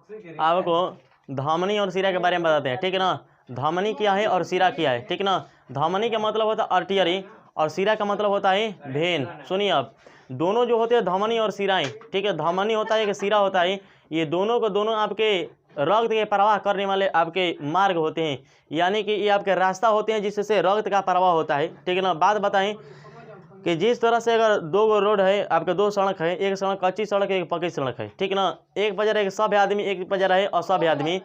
आपको धमनी और शिरा के बारे में बताते हैं, ठीक है ना। धमनी क्या है और शिरा क्या है, ठीक है ना। धमनी का मतलब होता है आर्टरी और शिरा का मतलब होता है वेन। सुनिए आप, दोनों जो होते हैं धमनी और शिराएं, ठीक है, धमनी होता है कि शिरा होता है, ये दोनों को दोनों आपके रक्त के प्रवाह करने वाले आपके मार्ग होते हैं, यानी कि ये आपके रास्ता होते हैं जिससे रक्त का प्रवाह होता है, ठीक है ना। बात बताएं कि जिस तरह से अगर दो गो रोड है, आपके दो सड़क है, एक सड़क कच्ची सड़क है, एक पक्की सड़क है, ठीक है ना। एक पर एक सभ्य आदमी, एक पर है असभ्य आदमी,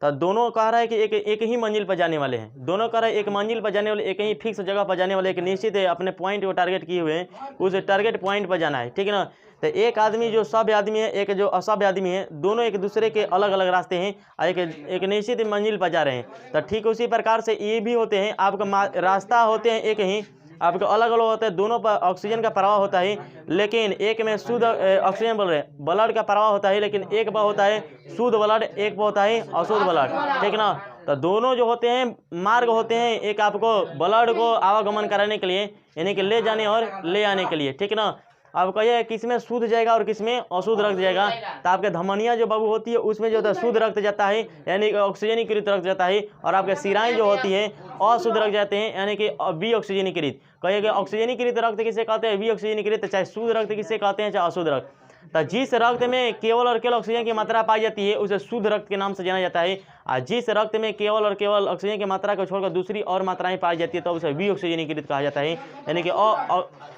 तो दोनों कह रहा है कि एक ही मंजिल पर जाने वाले हैं। दोनों कह रहे हैं एक मंजिल पर जाने वाले, एक ही फिक्स जगह पर जाने वाले, एक निश्चित है अपने पॉइंट को टारगेट किए हुए हैं, उस टारगेट पॉइंट पर जाना है, ठीक है ना। तो एक आदमी जो सभ्य आदमी है, एक जो असभ्य आदमी है, दोनों एक दूसरे के अलग अलग रास्ते हैं और एक निश्चित मंजिल पर जा रहे हैं। तो ठीक उसी प्रकार से ये भी होते हैं, आपका रास्ता होते हैं एक ही, आपके अलग अलग होते हैं, दोनों पर ऑक्सीजन का प्रवाह होता है, लेकिन एक में शुद्ध ऑक्सीजन बोल रहे हैं ब्लड का प्रवाह होता है, लेकिन एक पर होता है शुद्ध ब्लड, एक पर होता है अशुद्ध ब्लड, ठीक ना। तो दोनों जो होते हैं मार्ग होते हैं, एक आपको ब्लड को आवागमन कराने के लिए, यानी कि ले जाने और ले आने के लिए, ठीक ना। अब कहिए किसमें शुद्ध जाएगा और किसमें अशुद्ध रक्त जाएगा। तो आपके धमनियाँ जो बाबू होती है उसमें जो होता है शुद्ध रक्त जाता है, यानी कि ऑक्सीजनीकृत रक्त जाता है, और आपके शिराएं जो होती है अशुद्ध रक्त जाते हैं, यानी कि वी ऑक्सीजनीकृत। कहिएगा ऑक्सीजनीकृत रक्त किसे कहते हैं, वी ऑक्सीजनीकृत, चाहे शुद्ध रक्त किसे कहते हैं चाहे अशुद्ध रक्त। तो जिस रक्त में केवल और केवल ऑक्सीजन की मात्रा पाई जाती है उसे शुद्ध रक्त के नाम से जाना जाता है, और जिस रक्त में केवल और केवल ऑक्सीजन की मात्रा को छोड़कर दूसरी और मात्राएं पाई जाती है तो उसे वी ऑक्सीजनीकृत कहा जाता है, यानी कि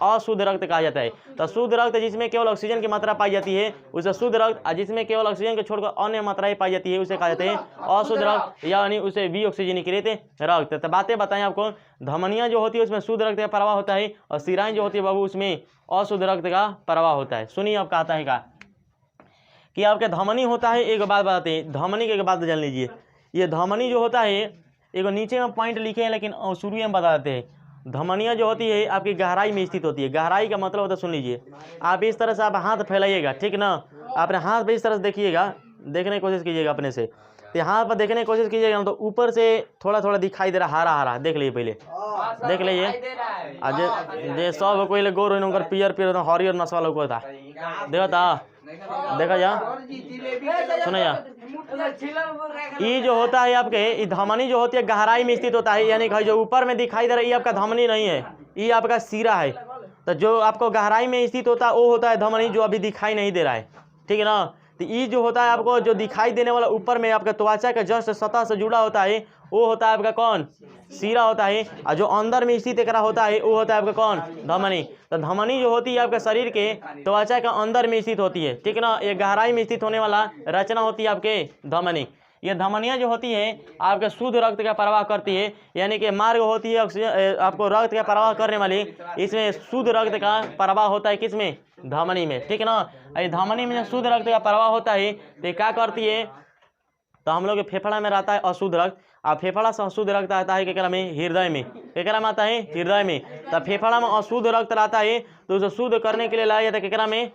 अशुद्ध रक्त कहा जाता है। तो शुद्ध रक्त जिसमें केवल ऑक्सीजन की मात्रा पाई जाती है उसे शुद्ध रक्त, और जिसमें केवल ऑक्सीजन को छोड़कर अन्य मात्राएं पाई जाती है उसे कहा जाता है अशुद्ध रक्त, यानी उसे वी ऑक्सीजनीकृत रक्त। तो बातें बताएं आपको, धमनियाँ जो होती है उसमें शुद्ध रक्त का प्रवाह होता है, और शिराएं जो होती है बाबू उसमें अशुद्ध रक्त का प्रवाह होता है। सुनिए आप कहता है कि आपके धमनी होता है, एक बात बताते हैं, धमनी की एक बात जान लीजिए। ये धमनी जो होता है, एक नीचे में पॉइंट लिखे हैं लेकिन शुरू में बता देते हैं। धमनियाँ जो होती है आपकी गहराई में स्थित होती है। गहराई का मतलब होता है, सुन लीजिए आप, इस तरह से आप हाथ फैलाइएगा, ठीक ना, अपने हाथ पे इस तरह से देखिएगा, देखने की कोशिश कीजिएगा अपने से, तो हाथ पर देखने की कोशिश कीजिएगा तो ऊपर से थोड़ा थोड़ा दिखाई दे रहा, हरा हरा, देख लीजिए पहले, देख लीजिए। जे सब कोई गोर हो पियर पियर हरियर नस्वा लोग था, देखा था, देखा जा, सुना जा। ये जो होता है आपके धमनी जो होती है गहराई में स्थित होता है, यानी कि जो ऊपर में दिखाई दे रहा है ये आपका धमनी नहीं है, ये आपका शिरा है। तो जो आपको गहराई में स्थित होता है वो होता है धमनी, जो अभी दिखाई नहीं दे रहा है, ठीक है ना। तो ये जो होता है आपको जो दिखाई देने वाला ऊपर में आपका त्वचा के जस्ट सतह से जुड़ा होता है वो होता है आपका कौन, शिरा होता है, और जो अंदर में स्थित एकरा होता है वो होता है आपका कौन, धमनी। तो धमनी जो होती है आपके शरीर के त्वचा के अंदर में स्थित होती है, ठीक है ना। ये गहराई में स्थित होने वाला रचना होती है आपके धमनी। ये धमनियाँ जो होती है आपके शुद्ध रक्त का प्रवाह करती है, यानी कि मार्ग होती है ऑक्सीजन आपको रक्त का प्रवाह करने वाली, इसमें शुद्ध रक्त का प्रवाह होता है किसमें, धमनी में, ठीक है ना। ये धमनी में शुद्ध रक्त का प्रवाह होता है तो क्या करती है, तो हम लोग के फेफड़ा में रहता है अशुद्ध रक्त, और फेफड़ा से अशुद्ध रक्त आता है केकरा में, हृदय में, केकरा में आता है हृदय में। तो फेफड़ा में अशुद्ध रक्त रहता है तो उसे शुद्ध करने के लिए लाया जाता है केकरा में,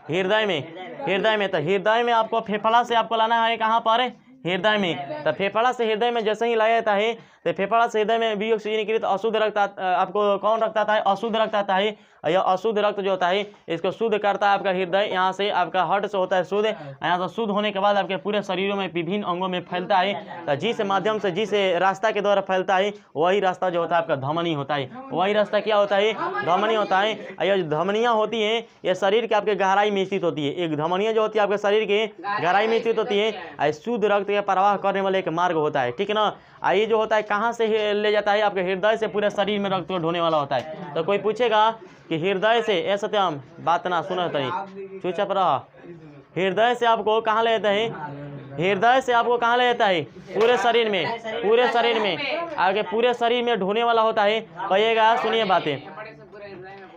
हृदय में, हृदय में। तो हृदय में आपको फेफड़ा से आपको लाना है कहाँ पर, हृदय में। तो फेफड़ा से हृदय में जैसे ही लाया जाता है तो फेफड़ा से हृदय में वी ऑक्सीजनीकृत अशुद्ध रक्त आपको कौन रक्त आता है, अशुद्ध रक्त आता है। यह अशुद्ध रक्त जो होता है इसको शुद्ध करता है आपका हृदय, यहाँ से आपका हार्ट से होता है शुद्ध, यहाँ से शुद्ध होने के बाद आपके पूरे शरीरों में विभिन्न अंगों में फैलता है। तो जिस माध्यम से जिस रास्ता के द्वारा फैलता है वही रास्ता जो होता है आपका धमनी होता है, वही रास्ता क्या होता है, धमनी होता है। यह जो धमनियाँ होती हैं ये शरीर के आपके गहराई में स्थित होती है, एक धमनियाँ जो होती है आपके शरीर के गहराई में स्थित होती है, शुद्ध रक्त का प्रवाह करने वाला एक मार्ग होता है, ठीक है ना। ये जो होता है कहाँ से ले जाता है, आपके हृदय से पूरे शरीर में रक्त को ढोने वाला होता है। तो कोई पूछेगा कि हृदय से, ऐसा सत्यम बात ना सुना तनी चुपचाप रहा, हृदय से आपको कहाँ ले जाता है, हृदय से आपको कहाँ ले जाता है, पूरे शरीर में, पूरे शरीर में, आगे पूरे शरीर में ढोने वाला होता है। कहिएगा सुनिए बातें,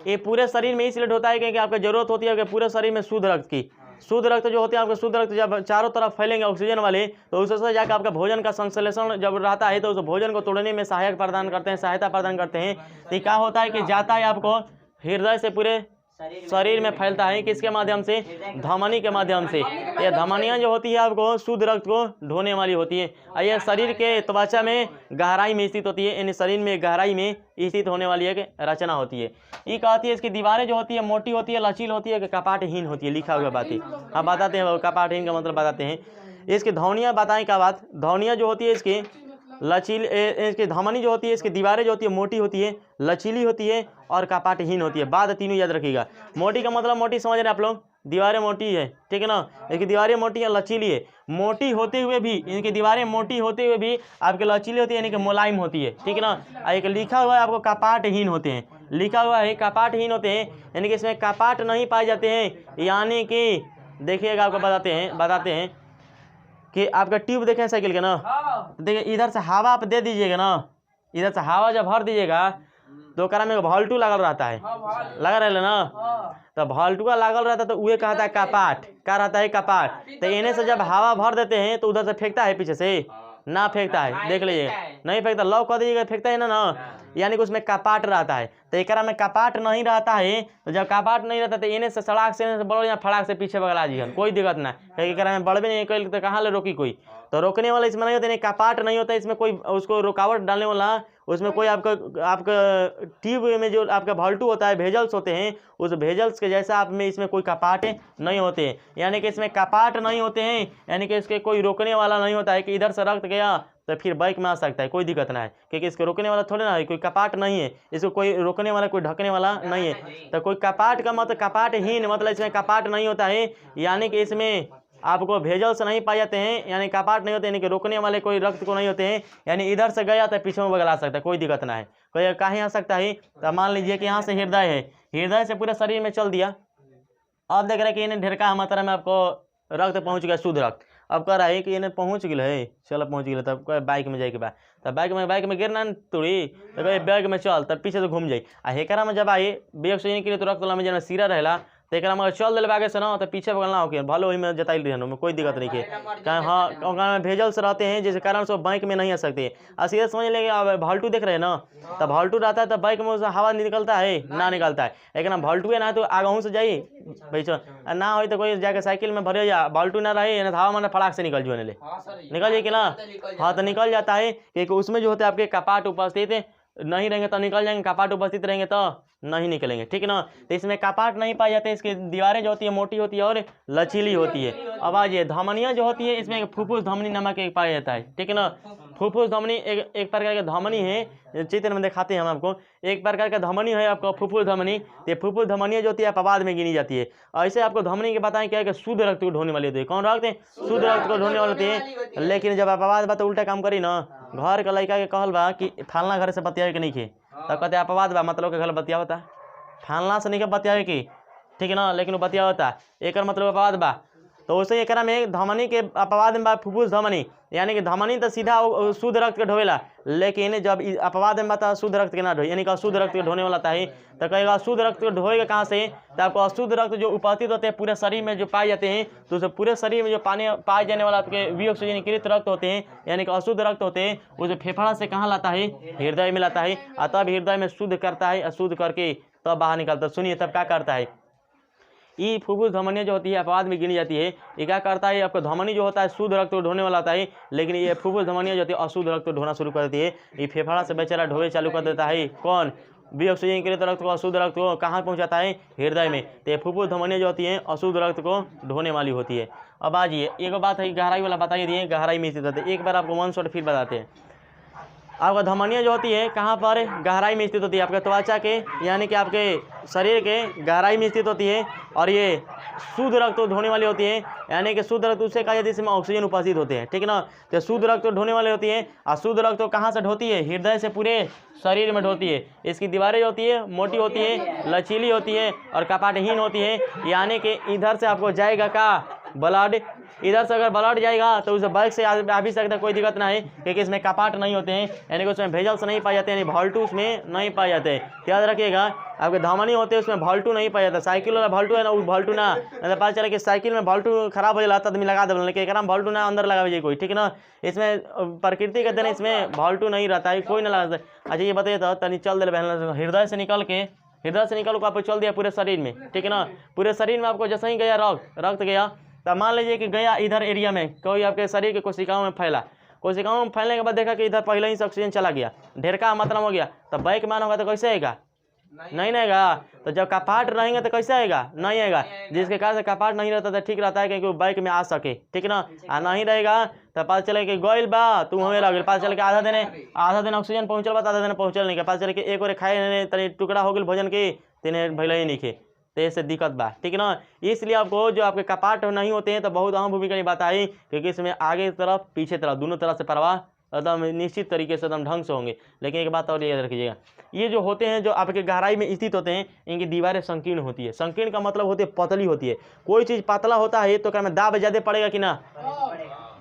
ये पूरे शरीर में इसलिए ढोता है क्योंकि आपको जरूरत होती है कि पूरे शरीर में शुद्ध रक्त की, शुद्ध रक्त जो होते हैं आपके शुद्ध रक्त जब चारों तरफ फैलेंगे ऑक्सीजन वाले तो उससे जाकर आपका भोजन का संश्लेषण जब रहता है तो उस भोजन को तोड़ने में सहायता प्रदान करते हैं। तो क्या होता है कि जाता है आपको हृदय से पूरे शरीर में फैलता है, किसके माध्यम से, धमनी के माध्यम से। ये धमनियाँ जो होती है आपको शुद्ध रक्त को ढोने वाली होती है। यह शरीर के त्वचा में गहराई में स्थित होती है, यानी शरीर में गहराई में स्थित होने वाली एक रचना होती है। ये कहती है इसकी दीवारें जो होती है मोटी होती है, लचील होती है, कपाटहीन होती है, लिखा हुआ बात है। अब बताते हैं कपाटहीन का मतलब बताते हैं। इसकी धौनियाँ बताएं क्या बात। धौनियाँ जो होती है इसकी लचीली, इसकी धमनी जो होती है, इसकी दीवारें जो होती है मोटी होती है, लचीली होती है और कपाटहीन होती है। बाद तीनों याद रखिएगा। मोटी का मतलब मोटी समझ रहे हैं आप लोग, दीवारें मोटी है, ठीक है ना। इसकी दीवारें मोटी है, लचीली है। मोटी होते हुए भी, इनकी दीवारें मोटी होते हुए भी आपके लचीली होती है, यानी कि मुलायम होती है, ठीक है ना। एक लिखा हुआ है आपको कपाटहीन होते हैं, लिखा हुआ है कपाटहीन होते हैं, यानी कि इसमें कपाट नहीं पाए जाते हैं। यानी कि देखिएगा, आपको बताते हैं कि आपका ट्यूब देखें साइकिल के ना, देखिए इधर से हवा आप दे दीजिएगा ना, इधर से हवा जब भर दीजिएगा तो ओकरा में भाल्टू लागल रहता है, लगा रहे ना, तो भाल्टुआ लागल रहता है तो वह कहता है कपाट, क्या रहता है कपाट। तो इन्हें से जब हवा भर देते हैं तो उधर से फेंकता है, पीछे से ना फेंकता है, देख लीजिए नहीं फेंकता, लॉक कर दीजिएगा, फेंकता है ना, यानी कि उसमें कपाट रहता है। तो एकरा में कपाट नहीं रहता है, तो जब कपाट नहीं रहता तो इन्हें से सड़क से बड़ो या फड़ाक से पीछे बगला जी, कोई दिक्कत ना, क्योंकि एकरा में बढ़बे नहीं कल तो कहाँ ले रोकी कोई, तो रोकने वाला इसमें नहीं होता, नहीं कपाट नहीं होता इसमें, कोई उसको रुकावट डालने वाला उसमें कोई आपका ट्यूब में जो आपका भाल्टू होता है, भेजल्स होते हैं, उस भेजल्स के जैसा आप में इसमें कोई कपाट नहीं होते हैं, यानी कि इसमें कपाट नहीं होते हैं, यानी कि इसके कोई रोकने वाला नहीं होता है कि इधर से रक्त गया तो फिर बाइक में आ सकता है, कोई दिक्कत ना है, क्योंकि इसको रोकने वाला थोड़े ना है, कोई कपाट नहीं है, इसको कोई रोकने वाला कोई ढकने वाला नहीं है। तो कोई कपाट का मतलब कपाटहीन मतलब इसमें कपाट नहीं होता है, यानी कि इसमें आपको भेजल से नहीं पाए जाते हैं, यानी कपाट नहीं होते, यानी कि रोकने वाले कोई रक्त को नहीं होते हैं, यानी इधर से गया तो पीछे में बगला सकता है, कोई दिक्कत ना है। कोई कहीं आ सकता है, तो मान लीजिए कि यहाँ से हृदय है, हृदय से पूरे शरीर में चल दिया, अब देख रहे हैं कि इन्हें ढेरका मात्रा में आपको रक्त पहुँच गया, शुद्ध रक्त। अब कह रहा है कि इन्हें पहुँच गए है, चलो पहुँच गए, तब बाइक में जाए के बाद, तब बाइक में गिरना तोड़ी, तो कहे बैग में चल, तब पीछे से घूम जाए। आ हेकरा में जब आई बेग से के लिए तो रक्त में जब सीरा रहेला, तो एक मगर चल दिल आगे से ना, तो पीछे बगलना हो भले वही में जताइल रही में कोई दिक्कत नहीं है, क्या हाँ में भेजल से रहते हैं, जिस कारण से बैंक में नहीं आ सकते। और सीधे समझ लेंगे, अब भाल्टू देख रहे हैं ना, तब भाल्टू रहता है तो बाइक में उसे हवा निकलता है ना, निकलता है, लेकिन भाल्टू ना है तो आगहूँ से जाइए भाई ना हो तो कोई जाके साइकिल में भरे जा, भाल्टू ना रहे हवा मैंने फड़ाक से निकल जो निकल जाए कि ना, हाँ तो निकल जाता है, क्योंकि उसमें जो होते हैं आपके कपाट उपस्थित नहीं रहेंगे तो निकल जाएंगे, कपाट उपस्थित रहेंगे तो नहीं निकलेंगे, ठीक है ना। तो इसमें कपाट नहीं पाए जाते, इसकी दीवारें जो होती है मोटी होती है और लचीली होती है। अब आज ये धमनियाँ जो होती है, इसमें फुफ्फुस धमनी नामक एक पाया जाता है, ठीक है ना। फुफ्फुस धमनी एक प्रकार का धमनी है, चित्र में दिखाते हैं हम आपको, एक प्रकार का धमनी है आपको फुफ्फुस धमनी। ये फुफ्फुस धमनियाँ जो होती है अपवाद में गिनी जाती है। ऐसे आपको धमनी के बताएं क्या है कि शुद्ध रक्त को ढोने वाली होती है, कौन रक्त है, शुद्ध रक्त को ढोने वाली होती है। लेकिन जब अपवाद बा तो उल्टा काम करी ना, घर का लड़का के कहल बा कि फलना घर से बतियावे के नहीं खे, तब कहते अपवाद बा, मतलब के घर बतियावता फलना से नहीं के बतियावे की, ठीक है ना, लेकिन वो बतियावता एक मतलब अपवाद बा। तो वैसे एक में धमनी के अपवाद में बा फुफ्फुस धमनी, यानी कि धमनी तो सीधा शुद्ध रक्त के ढोवेला, लेकिन जब अपवाद में बता शुद्ध रक्त के ना ढोए, यानी कि अशुद्ध रक्त के ढोने वाला है। तो कहेगा अशुद्ध रक्त को ढोएगा कहाँ से, तो आपको अशुद्ध रक्त जो उपस्थित होते हैं पूरे शरीर में जो पाए जाते हैं, तो उसे पूरे शरीर में जो पानी पाए जाने वाला आपके विऑक्सीजनीकृत रक्त होते हैं, यानी कि अशुद्ध रक्त होते हैं, उसे फेफड़ा से कहाँ लाता है, हृदय में लाता है, और तब हृदय में शुद्ध करता है, अशुद्ध करके तब बाहर निकलता है। सुनिए तब क्या करता है, ये फुफ्फुस धमनियाँ जो होती है अपवाद में गिनी जाती है। ये क्या करता है, आपका धमनी जो होता है शुद्ध रक्त को ढोने वाला होता है, लेकिन ये फुफ्फुस धमनियाँ जो होती है अशुद्ध रक्त को ढोना शुरू कर देती है। ये फेफड़ा से बेचारा ढोए चालू कर देता है, कौन, विऑक्सीजनीकृत रक्त को, अशुद्ध रक्त को कहाँ पहुँचाता है, हृदय में। तो ये फुफ्फुस धमनियाँ जो होती हैं अशुद्ध रक्त को ढोने वाली होती है। अब आज ये एक बात है गहराई वाला बताइए दिए, गहराई में स्थित होते हैं। एक बार आपको वन शॉट फिर बताते हैं। आपका धमनियाँ जो होती है कहाँ पर, गहराई में स्थित होती है, आपके त्वचा के यानी कि आपके शरीर के गहराई में स्थित होती है, और ये शुद्ध रक्त को ढोने वाली होती है, यानी कि शुद्ध रक्त उससे कहा जाता है जिसमें ऑक्सीजन उपस्थित होते हैं, ठीक है ना। तो शुद्ध रक्त को ढोने वाली होती है, और शुद्ध रक्त को कहाँ से ढोती है, हृदय से पूरे शरीर में ढोती है। इसकी दीवारें जो होती है मोटी होती है, लचीली होती है और कपाटहीन होती है, यानी कि इधर से आपको जाएगा का ब्लड, इधर से अगर ब्लड जाएगा तो उसे बाइक से आ भी सकता है, कोई दिक्कत ना है, क्योंकि इसमें कपाट नहीं होते हैं, यानी कि उसमें भेजल्स नहीं पाए जाते हैं, यानी भाल्टू उसमें नहीं पाए जाते हैं। याद रखिएगा, आपके धमनी होते हैं उसमें भाल्टू नहीं पाया जाता। साइकिल वाला भाल्टू है ना, उस भाल्टू ना, पता चला कि साइकिल में भाल्टू खराब हो जाता आदमी लगा दे, लेकिन एक भाल्टू ना अंदर लगा कोई, ठीक है ना। इसमें प्रकृति के देना इसमें भाल्टू नहीं रहता है, कोई ना लगा। अच्छा ये बताइए तो तनी चल दे हृदय से निकल के, हृदय से निकल को आपको चल दिया पूरे शरीर में, ठीक है ना। पूरे शरीर में आपको जैसे ही गया रक्त गया, तो मान लीजिए कि गया इधर एरिया में, कोई आपके शरीर के कोशिकाओं में फैला, कोशिकाओं में फैलने के बाद देखा कि इधर पहले ही से ऑक्सीजन चला गया, ढेर का मात्रा हो गया, तब बैक मान होगा तो कैसे आएगा, नहीं रहेगा। तो जब कपाट रहेंगे तो कैसे आएगा, नहीं आएगा। जिसके कारण से कपाट नहीं रहता तो ठीक रहता है क्योंकि वो बाइक में आ सके, ठीक ना। नहीं रहेगा तो पता चले कि गोइल बा तू हमें लगे, पता चल के आधा दिन ऑक्सीजन पहुँचल बा, आधा दिन पहुँचल नहीं के, पता चले कि एक बार खाए तनी टुकड़ा हो गया भोजन के तेने भले ही नहीं खे, तो ऐसे दिक्कत बा, ठीक ना। इसलिए आपको जो आपके कपाट नहीं होते हैं तो बहुत अहम भूमिका निभाता है, क्योंकि इसमें आगे तरफ पीछे तरफ दोनों तरफ से परवाह एकदम निश्चित तरीके से एकदम ढंग से होंगे। लेकिन एक बात और याद रखिएगा, ये जो होते हैं जो आपके गहराई में स्थित होते हैं इनकी दीवारें संकीर्ण होती है। संकीर्ण का मतलब होती है पतली होती है। कोई चीज़ पतला होता है तो क्या में दाब ज़्यादा पड़ेगा कि ना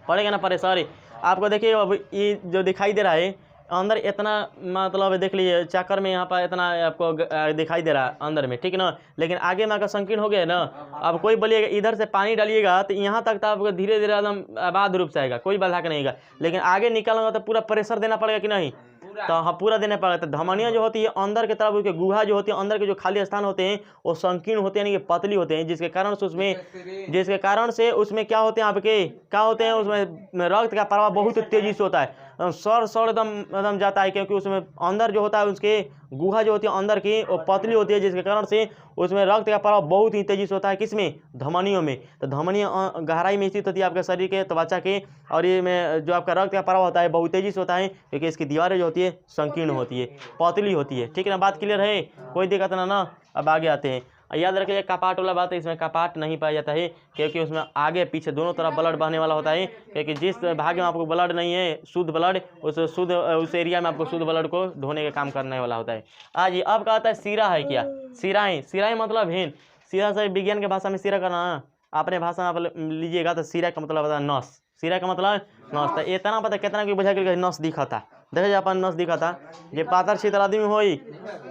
पड़ेगा ना पड़े। सॉरी आपको देखिए अब ये जो दिखाई दे रहा है अंदर इतना, मतलब देख लीजिए चक्कर में यहाँ पर इतना आपको दिखाई दे रहा है अंदर में, ठीक ना। लेकिन आगे में अगर संकीर्ण हो गया ना, अब कोई बोलिएगा इधर से पानी डालिएगा तो यहाँ तक तो आपको धीरे धीरे एकदम आबाद रूप से आएगा, कोई बाधा नहीं आएगा। लेकिन आगे निकलना तो पूरा प्रेशर देना पड़ेगा कि नहीं, तो हाँ पूरा देना पड़ेगा। तो धमनियाँ जो होती है अंदर की तरफ, उसके गुहा जो होती है अंदर के जो खाली स्थान होते हैं वो संकीर्ण होते हैं, यानी कि पतली होते हैं, जिसके कारण से उसमें क्या होते हैं आपके, क्या होते हैं उसमें रक्त का प्रवाह बहुत तेजी से होता है, सर एकदम जाता है, क्योंकि उसमें अंदर जो होता है उसके गुहा जो होती है अंदर की वो पतली होती है, जिसके कारण से उसमें रक्त का प्रवाह बहुत ही तेजी से होता है। किसमें, धमनियों में। तो धमनियाँ गहराई में स्थित होती है आपके शरीर के, त्वचा के, और ये में जो आपका रक्त का प्रवाह होता है बहुत तेजी से होता है, क्योंकि इसकी दीवारें जो होती है संकीर्ण होती है, पतली होती है, ठीक है ना। बात क्लियर है, कोई दिक्कत ना। अब आगे आते हैं, याद रखिए कपाट वाला बात है, इसमें कपाट नहीं पाया जाता है, क्योंकि उसमें आगे पीछे दोनों तरफ ब्लड बहने वाला होता है, क्योंकि जिस भाग में आपको ब्लड नहीं है शुद्ध ब्लड, उस एरिया में आपको शुद्ध ब्लड को ढोने का काम करने वाला होता है। आज अब कहता है सीरा है क्या, सिराएं मतलब भेन। सीरा से विज्ञान के भाषा में सीरा करना, अपने भाषा में आप लीजिएगा तो सीरा का मतलब होता है नस, सीरा का मतलब नस। तो इतना पता कितना कोई बुझा कर नस दिखा था, देखा जाए अपन नस दिखा था, जे पातर छितर आदमी होई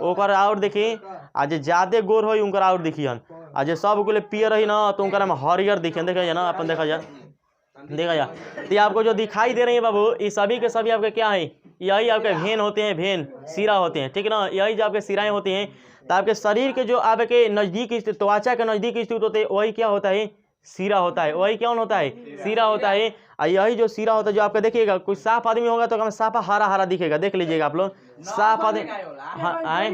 ओकर और देखी, आ जे ज्यादा गोर होई उनकर और देखियन, आ जे सब को पियर रही ना तो उनका हरियर देखियन, देखा जाए ना अपन देखा जाए। तो आपको जो दिखाई दे रही है बाबू, ये सभी के सभी आपके क्या है, यही आपके भेन होते हैं, भेन सीरा होते हैं, ठीक ना। यही जो आपके सिराएं होती हैं, तो आपके शरीर के जो आपके नज़दीक स्थित, त्वचा के नज़दीक स्थित होते हैं, वही क्या होता है, सीरा होता है। वही क्या होता है, सीरा होता है। यही जो सीरा होता है जो आपका देखिएगा, कोई साफ आदमी होगा तो हमें साफा हरा हरा दिखेगा, देख लीजिएगा आप लोग साफ आदमी। हाँ आए,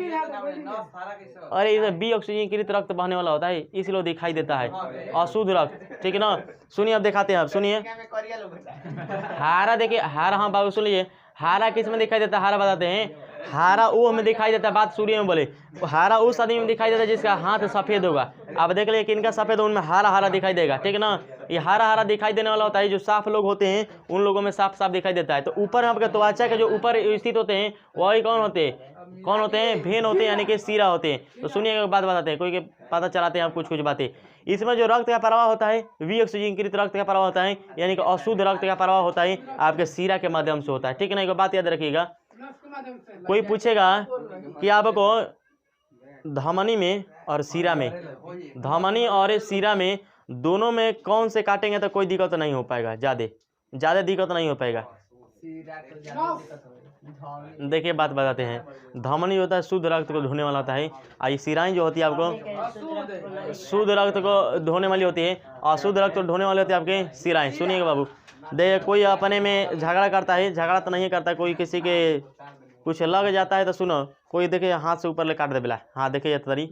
अरे इधर बी ऑक्सीजन रक्त बहने वाला होता है, इसलिए दिखाई देता है अशुद्ध रक्त, ठीक है ना। सुनिए अब दिखाते हैं, आप सुनिए हारा, देखिए हारा, हाँ बाबू सुनिए, हारा किस में दिखाई देता है, हारा बताते हैं। हारा वो हमें दिखाई देता है, बात सूर्य में बोले, हारा उस आदमी में दिखाई देता है जिसका हाथ सफेद होगा। आप देख लीजिए किनका सफेद, उनमें हारा हारा दिखाई देगा, ठीक है ना। ये हारा हारा दिखाई देने वाला होता है, जो साफ लोग होते हैं उन लोगों में साफ साफ दिखाई देता है। तो ऊपर आपके त्वचा के जो ऊपर स्थित होते हैं वही कौन होते हैं, भेन होते हैं, यानी कि सीरा होते हैं। तो सुनिए एक बात बताते हैं, कोई के पता चलाते हैं आप कुछ बातें। इसमें जो रक्त का प्रवाह होता है वी ऑक्सीजन रक्त का प्रवाह होता है, यानी कि अशुद्ध रक्त का प्रवाह होता है आपके सीरा के माध्यम से होता है, ठीक है ना। एक बात याद रखिएगा, कोई पूछेगा कि आपको धमनी में और सीरा में, धमनी और सीरा में दोनों में कौन से काटेंगे तो कोई दिक्कत नहीं हो पाएगा, ज़्यादा दिक्कत नहीं हो पाएगा। देखिए बात बताते हैं, धमनी होता है शुद्ध रक्त को धोने वाला होता है, और ये सिराएं जो होती है आपको शुद्ध रक्त को धोने वाली होती है, अशुद्ध रक्त को धोने वाली होती है आपके सिराएं। सुनिएगा बाबू, देखिए कोई अपने में झगड़ा करता है, झगड़ा तो नहीं करता, कोई किसी के कुछ लग जाता है तो सुनो, कोई देखे हाथ से ऊपर ले काट दे बेला, हाँ देखे तरी,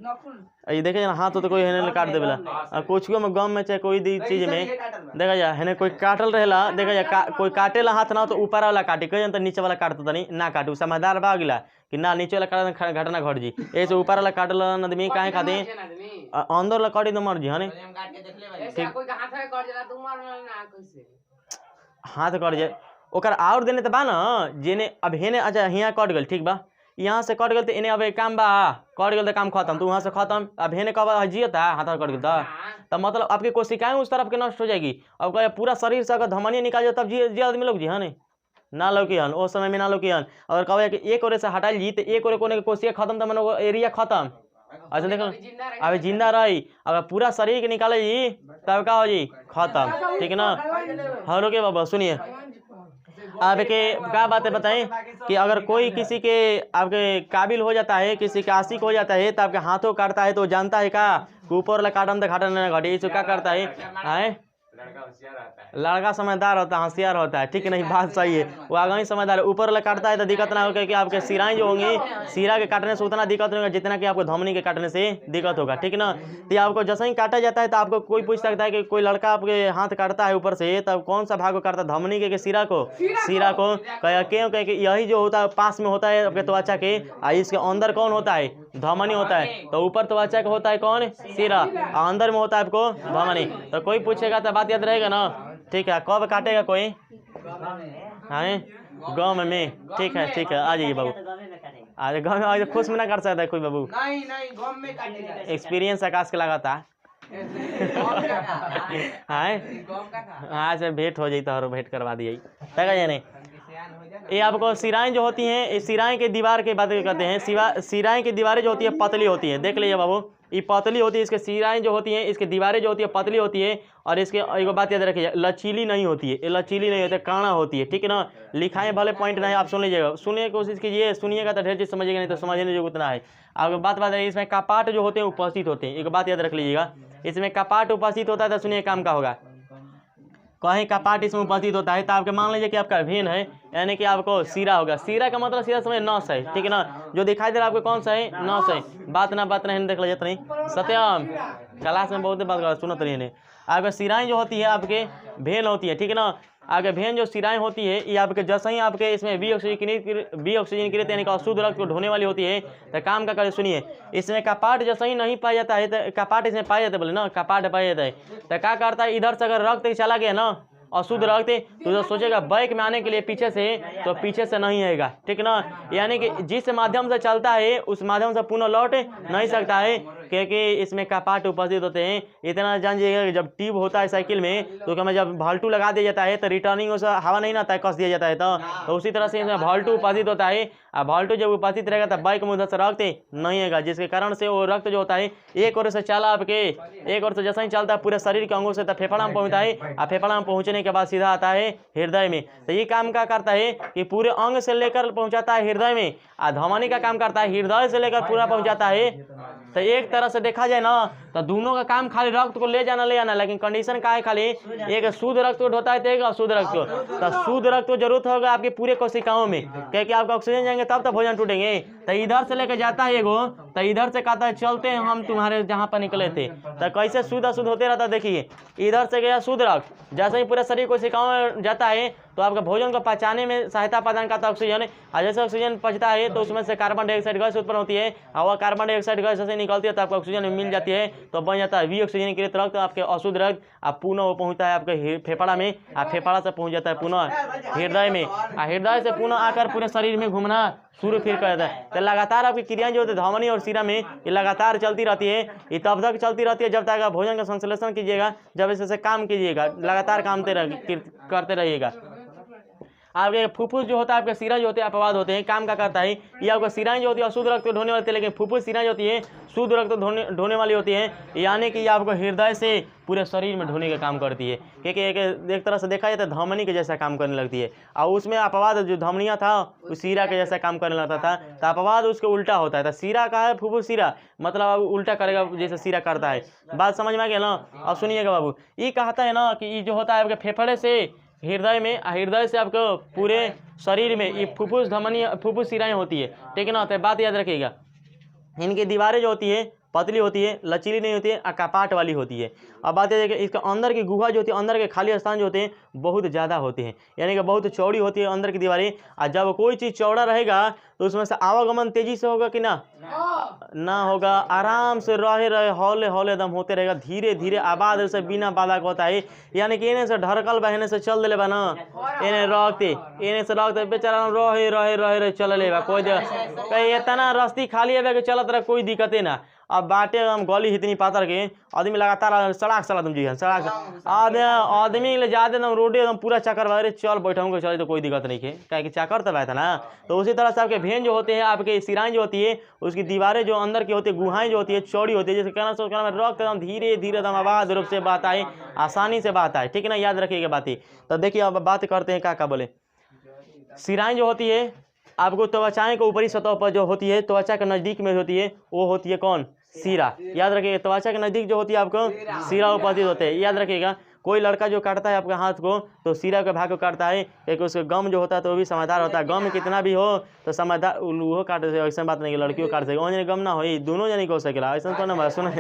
ये देखे हाथ हो तो कोई है काट दे बेला, कुछ गम में चाहे कोई चीज में देखा जाए है कोई काटल रहेला, देखा जाए कोई काटेला हाथ ना तो ऊपर वाला काटे, कहीं तो नीचे वाला काटता नहीं ना काटू, समझदार बा गिला कि ना नीचे वाला काट घटना घट जी, ऐसे ऊपर वाला काटल आदमी काहे खाते अंदर वाला काटी तो मर जी, है हाथ कट जाए ओकर और देने तो बा ना, जेने अब हेने अच्छा यहाँ कट गल, ठीक बा, यहाँ से कट गल तो इन्हें अब एक काम बा, कट गल तो काम खत्म, तो वहाँ से खत्म, अब हेने कब जियता हाथ कट गल तो मतलब आपकी कोशिकाएं उस तरफ के नष्ट हो जाएगी। अब कहे पूरा शरीर से अगर धमनियाँ निकाल जाए तब जी आदमी लोग जी, है ना लौकी हन उस समय में ना लौकी हन। अगर कहे कि एक ओर से हटाई जी तो एक ओर कोने की कोशिका खत्म तो मैंने एरिया खत्म, अच्छा देखो अभी जिंदा रही, अगर पूरा शरीर के निकाले जी तब क्या हो जी खत्म, ठीक है ना। हेलो के बाबा सुनिए, आपके क्या बातें बताएं कि अगर कोई किसी के आपके काबिल हो जाता है, किसी का आशिक हो जाता है तो आपके हाथों काटता है तो जानता है क्या ऊपर वाला काटन तो घाटन न घटे, इसको क्या करता है लड़का समझदार होता है, होशियार होता है, ठीक है, नहीं बात सही है, वो आगे ही समझदार है। ऊपर वाला काटता है तो दिक्कत ना होगा कि आपके सिराएं जो होंगी, सिरा के काटने से उतना दिक्कत नहीं होगा जितना कि आपको धमनी के काटने से दिक्कत होगा, ठीक है ना। तो आपको जैसे ही काटा जाता है तो आपको कोई पूछ सकता है कि कोई लड़का आपके हाथ काटता है ऊपर से, तब कौन सा भाग को काटता है, धमनी के सिरा को, सिरा को। क्यों कहे कि यही जो होता है पास में होता है आपके त्वचा के, इसके अंदर कौन होता है, धमनी होता है। तो ऊपर त्वचा का होता है कौन, सिरा, और अंदर में होता है आपको धमनी। तो कोई पूछेगा तो बात याद रहेगा ना, ठीक है। कब काटेगा कोई, हाँ गाँव में, ठीक है ठीक है, आ जाइए बाबू, आज गाँव में आज खुश में ना कर सकता है कोई बाबू, एक्सपीरियंस आकाश के लगाता हाँ से भेंट हो जाता और भेंट करवा दी नहीं। ये आपको सिराएं जो होती हैं, इस सिराएं के दीवार के बात करते हैं। सिराएं की दीवारें जो होती है पतली होती है, देख लीजिए बाबू, ये पतली होती है, इसके सिराएं जो होती हैं, इसके दीवारें जो होती है पतली होती है, और इसके एक बात याद रखिए, लचीली नहीं होती है, ये लचीली नहीं होती है, काणा होती है, ठीक है ना। लिखाएं भले पॉइंट नहीं, आप सुन लीजिएगा, सुनने की कोशिश कीजिए, सुनिएगा तो ढेर चीज समझिएगा, नहीं तो समझने जो उतना है। आपको बात रही, इसमें कपाट जो होते हैं उपस्थित होते हैं, एक बात याद रख लीजिएगा, इसमें कपाट उपस्थित होता है तो सुनिए काम का होगा, कहीं कपाट इसमें उपस्थित होता है तो आपके मान लीजिए कि आपका भेन है, यानी कि आपको सीरा होगा। सीरा का मतलब सीरा समझ नस है, ठीक है ना, जो दिखाई दे रहा है आपको कौन सा है, नस है। बात नहीं देख लीजिए, नहीं सत्यम क्लास में बहुत बात कर सुनत रही है। आपके सिराएं जो होती है आपके भेन होती है, ठीक है ना। आगे भेन जो सिराएं होती है ये आपके जैसे ही आपके इसमें बी ऑक्सीजन की यानी कि अशुद्ध रक्त को ढोने वाली होती है। तो काम का कर सुनिए, इसमें कपाट जैसे ही नहीं पाया जाता है, तो कपाट इसमें पाया जाता है, बोले ना कपाट पाया जाता है, तो क्या करता है, इधर से अगर रक्त चला गया ना अशुद्ध रक्त, तो जो सोचेगा बैक में आने के लिए पीछे से, तो पीछे से नहीं आएगा, ठीक है ना। यानी कि जिस माध्यम से चलता है उस माध्यम से पुनः लौट नहीं सकता है, क्योंकि इसमें कपाट उपस्थित होते हैं। इतना जान जाइएगा, जब ट्यूब होता है साइकिल में तो क्या जब भाल्टू लगा दिया जाता है तो रिटर्निंग उसे हवा नहीं आता है, कस दिया जाता है, तो उसी तरह से इसमें भाल्टू उपस्थित होता है। और भाल्टू जब उपस्थित रहेगा तो बाइक में उधर से रक्त नहीं आएगा, जिसके कारण से वो रक्त जो होता है एक ओर से चला आपके, एक ओर से जैसा ही चलता है पूरे शरीर के अंगों से, तो फेफड़ा में पहुंचता है, और फेफड़ा में पहुंचने के बाद सीधा आता है हृदय में। तो ये काम क्या करता है कि पूरे अंग से लेकर पहुंचाता है हृदय में, और धमनी का काम करता है हृदय से लेकर पूरा पहुंचाता है। तो एक तरह से देखा जाए ना तो दोनों का काम खाली रक्त को ले जाना, लेकिन कंडीशन का है खाली एक शुद्ध रक्त को ढोता है तो एक अशुद्ध रक्त को। तो शुद्ध रक्त को जरूरत होगा आपके पूरे कोशिकाओं में, क्योंकि आपका ऑक्सीजन जाएंगे तब तो भोजन टूटेंगे। तो इधर से लेकर जाता है एगो, तो इधर से कहता है चलते हैं हम तुम्हारे जहाँ पर निकले थे। तो कैसे शुद्ध अशुद्ध होते रहता है, देखिए इधर से गया शुद्ध रक्त, जैसे ही पूरे शरीर कोशिकाओं में जाता है तो आपका भोजन को पचाने में सहायता प्रदान करता है ऑक्सीजन। और जैसे ऑक्सीजन पचता है तो उसमें से कार्बन डाइऑक्साइड गैस उत्पन्न होती है, और वह कार्बन डाइऑक्साइड गैस जैसे निकलती है तो आपको ऑक्सीजन मिल जाती है, तो बन जाता है ऑक्सीजनीकृत रक्त, आपके अशुद्ध रक्त। अब पुनः वो पहुंचता है आपके फेफड़ा में, और फेफड़ा से पहुंच जाता है पुनः हृदय में, और हृदय से पुनः आकर पूरे शरीर में घूमना शुरू फिर कर देता है। तो लगातार आपकी क्रियाएं जो होती है धमनी और सिरा में, ये लगातार चलती रहती है। ये तब तक चलती रहती है जब तक आप भोजन का संश्लेषण कीजिएगा, जब ऐसे काम कीजिएगा, लगातार काम करते रहिएगा। आपके फुफ्फुस जो होता है, आपके सिरा जो होते हैं अपवाद होते हैं, काम का करता है। ये आपका सिराएं जो होती है अशुद्ध रक्त को ढोने वाली होती है, लेकिन फुफ्फुस सिराएं जो होती है शुद्ध रक्त ढोने वाली होती है, यानी कि ये आपको हृदय से पूरे शरीर में ढोने का काम करती है। क्योंकि एक तरह से देखा जाए तो धमनी के जैसा काम करने लगती है, और उसमें अपवाद जो धमनियाँ था उस सिरा के जैसा काम करने लगता था, तो अपवाद उसके उल्टा होता है। तो सिरा का है फुफ्फुस सिरा, मतलब अब उल्टा करेगा जैसे सिरा करता है। बात समझ में आ गया ना। अब सुनिएगा बाबू, ये कहता है ना कि ये जो होता है आपके फेफड़े से हृदय में, हृदय से आपको पूरे शरीर में ये फुफ्फुस धमनी फुफ्फुस सिराएं होती है, ठीक है ना। तो बात याद रखिएगा, इनकी दीवारें जो होती है पतली होती है, लचीली नहीं होती है, कपाट वाली होती है। अब बात यह है कि इसके अंदर की गुहा जो होती है, अंदर के खाली स्थान जो होते हैं बहुत ज़्यादा होते हैं, यानी कि बहुत चौड़ी होती है अंदर की दीवारें। और जब कोई चीज़ चौड़ा रहेगा तो उसमें से आवागमन तेजी से होगा कि ना होगा, आराम से रहे हौले हौले दम होते रहेगा, धीरे धीरे आबाद से बिना बाधा का होता है। यानी कि इन्हें से ढरकल बहने से चल दिले बा ना, इन्हें से रखते बेचारा रहे चल ले बा, कोई इतना रस्ती खाली है कि चलत रहे, कोई दिक्कते ना। अब बाटे हम गली इतनी पातर के आदमी लगातार सड़क तुम जी सड़क आदमी ले जाते एकदम रोडे एकदम पूरा चक्कर वगैरह चल बैठाऊंगे चले तो कोई दिक्कत नहीं है, क्या कि चक्कर तो बैठा ना। तो उसी तरह से आपके भेन जो होते हैं, आपके सिराएं जो होती है, उसकी दीवारें जो अंदर की होती है, गुहाएं जो होती है चौड़ी होती है, जैसे कहना रक्त एकदम धीरे धीरे एकदम आबाद रूप से बात आए, आसानी से बात आए, ठीक है ना। याद रखिएगा बातें। तो देखिए अब बात करते हैं क्या बोले। सिराएं जो होती है आपको त्वचाएं को ऊपरी सतह पर जो होती है, त्वचा के नज़दीक में होती है, वो होती है कौन, सिरा। याद रखिएगा त्वचा के नज़दीक जो होती है आपको सिरा उपस्थित होते हैं। याद रखिएगा कोई लड़का जो काटता है आपके हाथ को तो सिरा के भाग को काटता है, क्योंकि उसके गम जो होता है तो वो भी समझदार होता है। गम कितना भी हो तो समझदार वो काट सके, ऐसा बात नहीं कि लड़कियों काट सके, वहाँ गम ना हो, दोनों जने को सकेला, ऐसा तो ना बात सुना।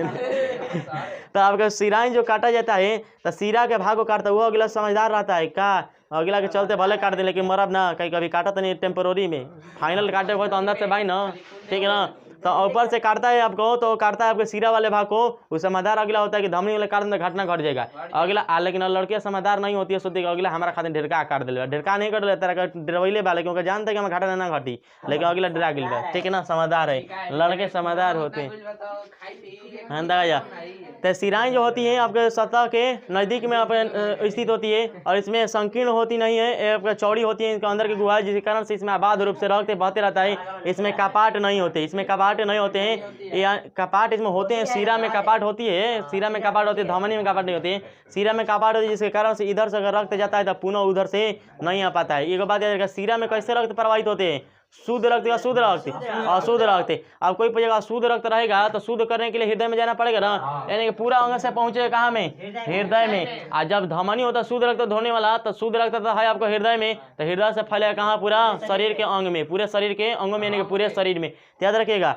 तो आपका सिराइन जो काटा जाता है तो सिरा के भाग को काटता है, वो अगला समझदार रहता है का, अगला के चलते भले काट दे लेकिन मरब ना, कहीं कभी काटा तो नहीं टेम्पोररी में, फाइनल काटे हुए तो अंदर से भाई ना, ठीक है ना। तो ऊपर से काटता है आपको, तो काटता है आपके सिरा वाले भाग को, वो समझदार अगला होता है कि धमनी वाले काट दे घटना घट जाएगा अगला। लेकिन लड़कियां समझदार नहीं होती है, सोचती है अगला हमारा खाते ढेरका काट दिलेगा, ढेरका नहीं काट लेता है डरवैले वाले, क्योंकि जानते हैं कि हमें घाटा ना घटी, लेकिन अगला डरा गिल, ठीक है ना, समझदार है, लड़के समझदार होते हैं। तो सिराएं जो होती हैं आपके सतह के नज़दीक में आप स्थित होती है, और इसमें संकीर्ण होती नहीं है, आपका चौड़ी होती है, इनके अंदर की गुहा, जिसके कारण से इसमें आबाद रूप से रक्त बहते रहता है। इसमें कपाट नहीं होते, इसमें कपाट नहीं होते हैं, कपाट इसमें होते हैं, सिरा में कपाट होती है, सिरा में कपाट होती है, धमनी में कपाट नहीं होती है, सिरा में कपाट होती है, जिसके कारण से इधर से अगर रक्त जाता है तो पुनः उधर से नहीं आ पाता है। एक बात याद रखिएगा, सिरा में कैसे रक्त प्रवाहित होते हैं, शुद्ध रक्त का शुद्ध रक्त, अशुद्ध रक्त। अब कोई पूछेगा शुद्ध रक्त रहेगा तो शुद्ध करने के लिए हृदय में जाना पड़ेगा ना, यानी कि पूरा अंग से पहुंचे कहाँ में, हृदय में। आज जब धमनी होता है शुद्ध रक्त धोने वाला, तो शुद्ध रक्त तो है आपको हृदय में, तो हृदय से फैलेगा कहाँ, पूरा शरीर के अंग में, पूरे शरीर के अंगों में, यानी कि पूरे शरीर में। याद रखिएगा,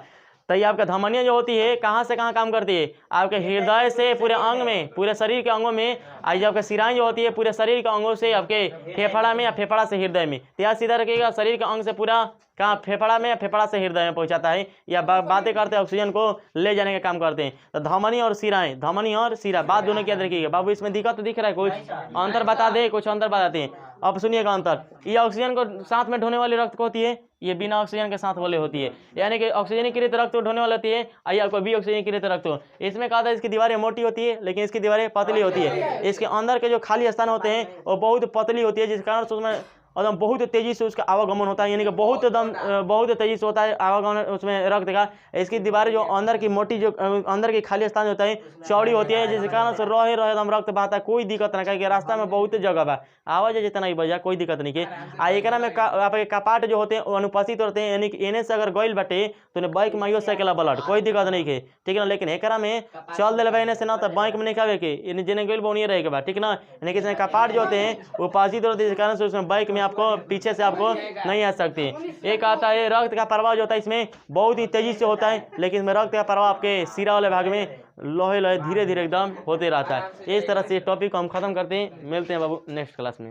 तो ये आपका धमनियाँ जो होती है कहाँ से कहाँ काम करती है, आपके हृदय से पूरे अंग में, पूरे शरीर के अंगों में। आज आपका सिराएं जो होती है पूरे शरीर के अंगों से आपके फेफड़ा में, या फेफड़ा से हृदय में। तो याद सीधा रखिएगा, शरीर के अंग से पूरा कहाँ, फेफड़ा में, या फेफड़ा से हृदय में पहुंचाता है, या बातें करते हैं ऑक्सीजन को ले जाने का काम करते हैं। तो धमनी और सिराएं, धमनी और सिरा बात दोनों की याद रखिएगा। बाबू इसमें दिक्कत तो दिख रहा है, कुछ अंतर बता दे, कुछ अंतर बताते हैं। अब सुनिएगा अंतर, ये ऑक्सीजन को साथ में ढोने वाली रक्त को होती है, ये बिना ऑक्सीजन के साथ वाले होती है, यानी कि ऑक्सीजनीकृत रक्त तो ढोने वाली होती है, आइए आपको भी ऑक्सीजनीकृत रक्त हो। इसमें कहा था इसकी दीवारें मोटी होती है, लेकिन इसकी दीवारें पतली होती है। इसके अंदर के जो खाली स्थान होते हैं वो बहुत पतली होती है, जिस कारण से उसमें एकदम बहुत तेजी से उसका आवागमन होता है, यानी कि बहुत तेजी से होता है आवागमन उसमें रक्त का। इसकी दीवारें जो अंदर की मोटी, जो अंदर की खाली स्थान होता है चौड़ी होती है, जिस कारण से रहे एकदम रक्त बहता है, कोई दिक्कत ना, कहीं रास्ता में बहुत जगह बा, आवाज जितना ही बजा कोई दिक्कत नहीं है। आ एकरा में आपके कपाट जो होते हैं वो अनुपस्थित होते हैं, यानी कि एने से अगर गइल बाटे तो बाइक में आइयो सकेला ब्लड, कोई दिक्कत नहीं है, ठीक है ना। लेकिन एकरा में चल दिल एने से ना तो बाइक में नहीं खावे के, जेने गइल बनिए रहे के बा, ठीक ना। यानी कि कपाट जो होते हैं वो उपस्थित होते हैं, जिस कारण से उसमें बाइक में आपको पीछे से आपको नहीं आ सकती। एक आता है रक्त का प्रवाह जो होता है इसमें बहुत ही तेजी से होता है, लेकिन इसमें रक्त का प्रवाह आपके सिरा वाले भाग में लोहे लोहे धीरे धीरे एकदम होते रहता है। इस तरह से टॉपिक को हम खत्म करते हैं, मिलते हैं बाबू नेक्स्ट क्लास में।